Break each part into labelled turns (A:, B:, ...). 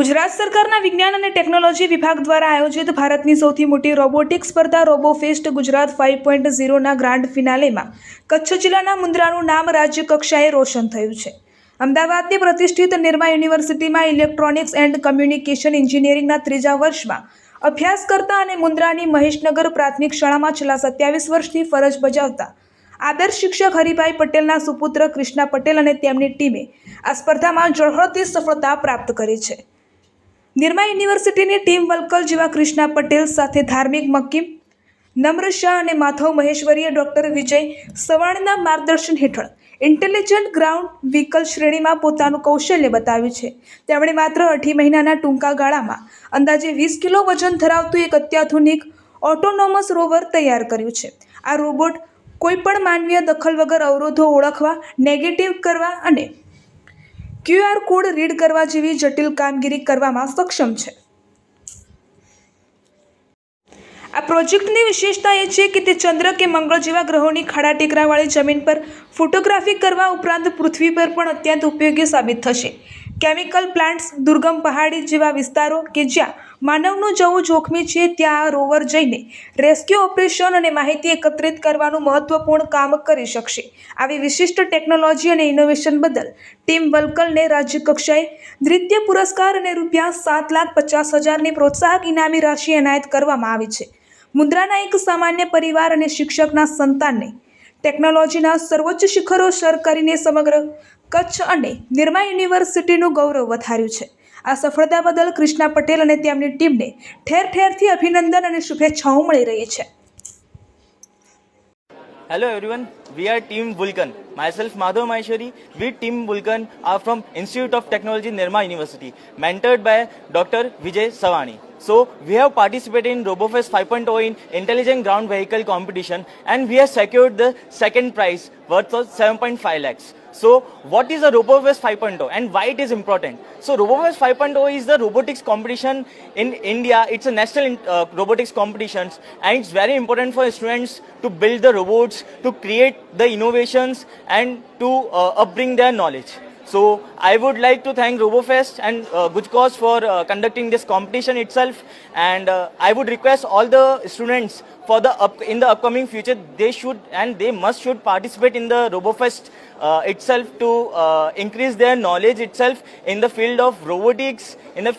A: ગુજરાત સરકારના વિજ્ઞાન અને ટેકનોલોજી વિભાગ દ્વારા આયોજિત ભારતની સૌથી મોટી રોબોટિક્સ સ્પર્ધા રોબોફેસ્ટ ગુજરાત 5.0ના ગ્રાન્ડ ફિનાલેમાં કચ્છ જિલ્લાના મુન્દ્રાનું નામ રાજ્ય કક્ષાએ રોશન થયું છે. અમદાવાદની પ્રતિષ્ઠિત નિરમા યુનિવર્સિટીમાં ઇલેક્ટ્રોનિક્સ એન્ડ કમ્યુનિકેશન એન્જિનિયરિંગના 3જા વર્ષમાં અભ્યાસ કરતા અને મુન્દ્રાની મહેશનગર પ્રાથમિક શાળામાં છેલ્લા 27 વર્ષથી ફરજ બજાવતા આદર્શ શિક્ષક હરિભાઈ પટેલના સુપુત્ર કૃષ્ણા પટેલ અને તેમની ટીમે આ સ્પર્ધામાં ઝળહળતી સફળતા પ્રાપ્ત કરી છે. નિરમા યુનિવર્સિટીની ટીમ વલકલ જેવા કૃષ્ણા પટેલ સાથે ધાર્મિક મક્કીમ નમ્ર શાહ અને માધવ મહેશ્વરીએ ડૉક્ટર વિજય સવાણીના માર્ગદર્શન હેઠળ ઇન્ટેલિજન્ટ ગ્રાઉન્ડ વ્હીકલ શ્રેણીમાં પોતાનું કૌશલ્ય બતાવ્યું છે. તેમણે માત્ર 8 મહિનાના ટૂંકા ગાળામાં અંદાજે 20 કિલો વજન ધરાવતું એક અત્યાધુનિક ઓટોનોમસ રોવર તૈયાર કર્યું છે. આ રોબોટ કોઈપણ માનવીય દખલ વગર અવરોધો ઓળખવા, નેગેટિવ કરવા અને QR કોડ રીડ કરવા જેવી જટિલ કામગીરી કરવામાં સક્ષમ છે. આ પ્રોજેક્ટની વિશેષતા એ છે કે તે ચંદ્ર કે મંગળ જેવા ગ્રહોની ખાડા ટેકરાવાળી જમીન પર ફોટોગ્રાફી કરવા ઉપરાંત પૃથ્વી પર પણ અત્યંત ઉપયોગી સાબિત થશે. કેમિકલ પ્લાન્ટ્સ, દુર્ગમ પહાડી જેવા વિસ્તારો કે જ્યાં માનવનું જવું જોખમી છે ત્યાં આ રોવર જઈને રેસ્ક્યુ ઓપરેશન અને માહિતી એકત્રિત કરવાનું મહત્વપૂર્ણ કામ કરી શકશે. આવી વિશિષ્ટ ટેકનોલોજી અને ઇનોવેશન બદલ ટીમ વલકલને રાજ્ય કક્ષાએ દ્વિતીય પુરસ્કાર અને ₹7,50,000ની પ્રોત્સાહક ઇનામી રાશિ એનાયત કરવામાં આવી છે. મુન્દ્રાના એક સામાન્ય પરિવાર અને શિક્ષકના સંતાનને ટેકનોલોજીના સર્વોચ્ચ શિખરો સર કરીને સમગ્ર કચ્છ અને નિરમા યુનિવર્સિટીનું ગૌરવ વધાર્યું છે. આ સફળતા બદલ કૃષ્ણા પટેલ અને તેમની ટીમને ઠેર ઠેરથી અભિનંદન અને શુભેચ્છાઓ મળી રહી છે.
B: Hello everyone, we are Team Vulcan. Myself Madhav Maheshwari, we Team Vulcan are from Institute of Technology Nirma University, mentored by Dr. Vijay Savani. So we have participated in RoboFest 5.0 in Intelligent Ground Vehicle competition and we have secured the second prize worth of 7.5 lakhs. So what is a RoboFest 5.0 and why it is important? So RoboFest 5.0 is the robotics competition in India. It's a national robotics competitions and it's very important for students to build the robots, to create the innovations and to upbring their knowledge. So I would like to thank RoboFest and Good Cause for conducting this competition itself, and I would request all the students for in the upcoming future they should participate in the RoboFest itself to increase their knowledge itself in the field of robotics, in the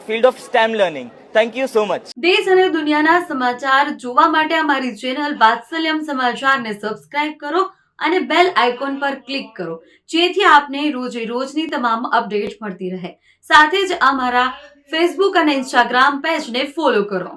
B: field of STEM learning. Thank you so much.
C: દેશ અને દુનિયાના સમાચાર જોવા માટે અમારી channel Vatsalyam સમાચારને subscribe કરો અને bell icon પર ક્લિક કરો જેથી આપને રોજે રોજની તમામ અપડેટ મળતી રહે. સાથે જ અમારા ફેસબુક અને ઇન્સ્ટાગ્રામ પેજને ફોલો કરો.